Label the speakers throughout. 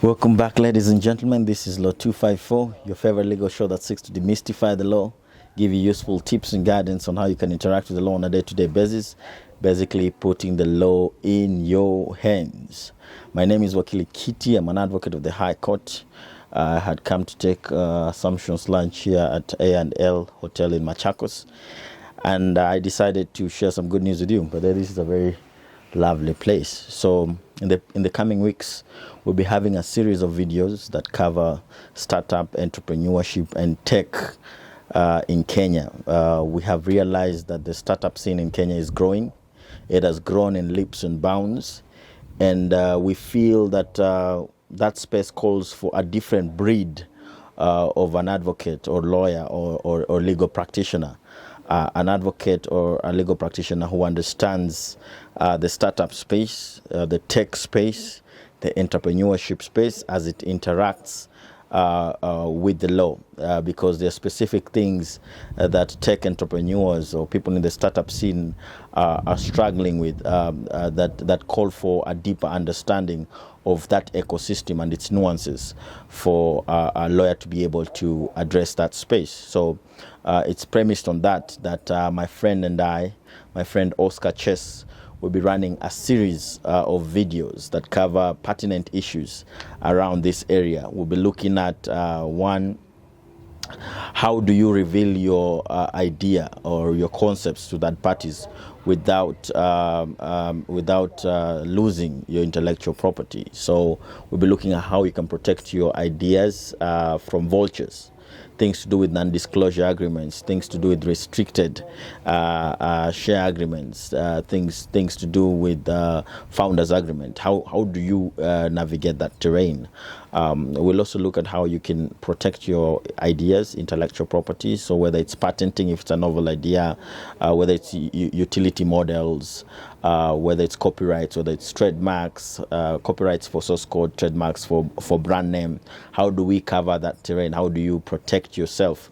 Speaker 1: Welcome back, ladies and gentlemen. This is Law 254, your favorite legal show that seeks to demystify the law, give you useful tips and guidance on how you can interact with the law on a day-to-day basis, basically putting the law in your hands. My name is Wakili Kitty. I'm an advocate of the High Court. I had come to take Assumption's lunch here at A&L Hotel in Machakos, and I decided to share some good news with you. But this is a very lovely place. So in the coming weeks, we'll be having a series of videos that cover startup entrepreneurship and tech in Kenya. We have realized that the startup scene in Kenya is growing. It has grown in leaps and bounds, and we feel that that space calls for a different breed of an advocate or lawyer or legal practitioner. An advocate or a legal practitioner who understands the startup space, the tech space, the entrepreneurship space as it interacts with the law, because there are specific things that tech entrepreneurs or people in the startup scene are struggling with that call for a deeper understanding of that ecosystem and its nuances for a lawyer to be able to address that space. So it's premised on that my friend and I, my friend Oscar Chess, will be running a series of videos that cover pertinent issues around this area. We'll be looking at one, how do you reveal your idea or your concepts to third parties without losing your intellectual property? So we'll be looking at how you can protect your ideas from vultures. Things to do with non-disclosure agreements, things to do with restricted share agreements, things to do with founders agreement. How do you navigate that terrain? We'll also look at how you can protect your ideas, intellectual property. So whether it's patenting, if it's a novel idea, whether it's utility models, whether it's copyrights, whether it's trademarks, copyrights for source code, trademarks for brand name. How do we cover that terrain? How do you protect yourself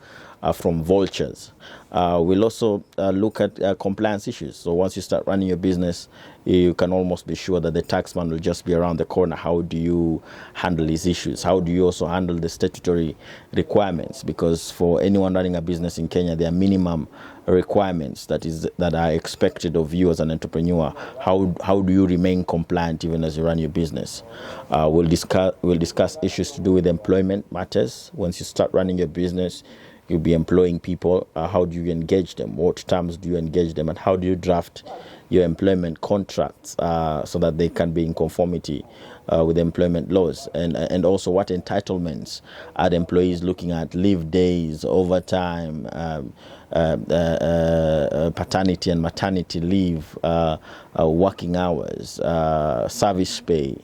Speaker 1: from vultures? We'll also look at compliance issues. So once you start running your business, you can almost be sure that the taxman will just be around the corner. How do you handle these issues? How do you also handle the statutory requirements? Because for anyone running a business in Kenya, there are minimum requirements that are expected of you as an entrepreneur. How do you remain compliant even as you run your business? We'll discuss issues to do with employment matters. Once you start running your business, you'll be employing people. How do you engage them? What terms do you engage them? And how do you draft your employment contracts so that they can be in conformity with employment laws? And also, what entitlements are the employees looking at? Leave days, overtime, paternity and maternity leave, working hours, service pay,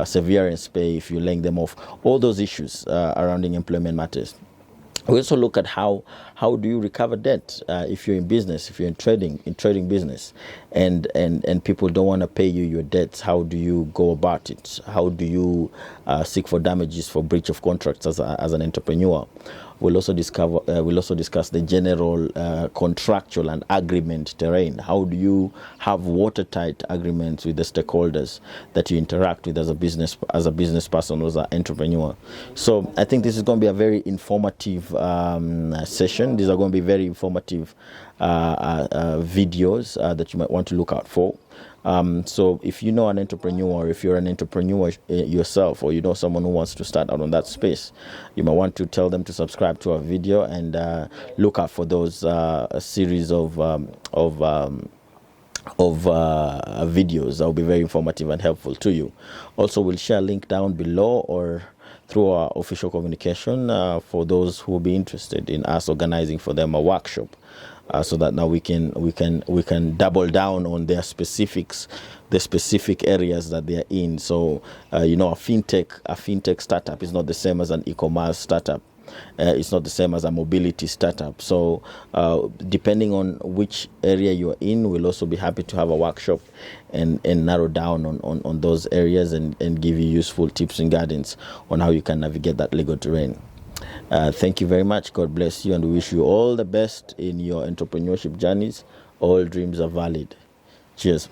Speaker 1: severance pay if you're laying them off. All those issues surrounding employment matters. We also look at how do you recover debt if you're in business, if you're in trading business, and people don't want to pay you your debts. How do you go about it? How do you seek for damages for breach of contracts as an entrepreneur? We'll also discuss the general contractual and agreement terrain. How do you have watertight agreements with the stakeholders that you interact with as a business person or as an entrepreneur? So I think this is going to be a very informative session. These are going to be very informative videos that you might want to look out for. So if you know an entrepreneur, if you're an entrepreneur yourself, or you know someone who wants to start out on that space, you might want to tell them to subscribe to our video and look out for those series of videos that will be very informative and helpful to you. Also, we'll share a link down below or through our official communication for those who will be interested in us organizing for them a workshop. So that now we can double down on their specifics, the specific areas that they are in. So a fintech startup is not the same as an e-commerce startup. It's not the same as a mobility startup. So depending on which area you're in, we'll also be happy to have a workshop and narrow down on those areas and give you useful tips and guidance on how you can navigate that legal terrain. Thank you very much. God bless you, and we wish you all the best in your entrepreneurship journeys. All dreams are valid. Cheers.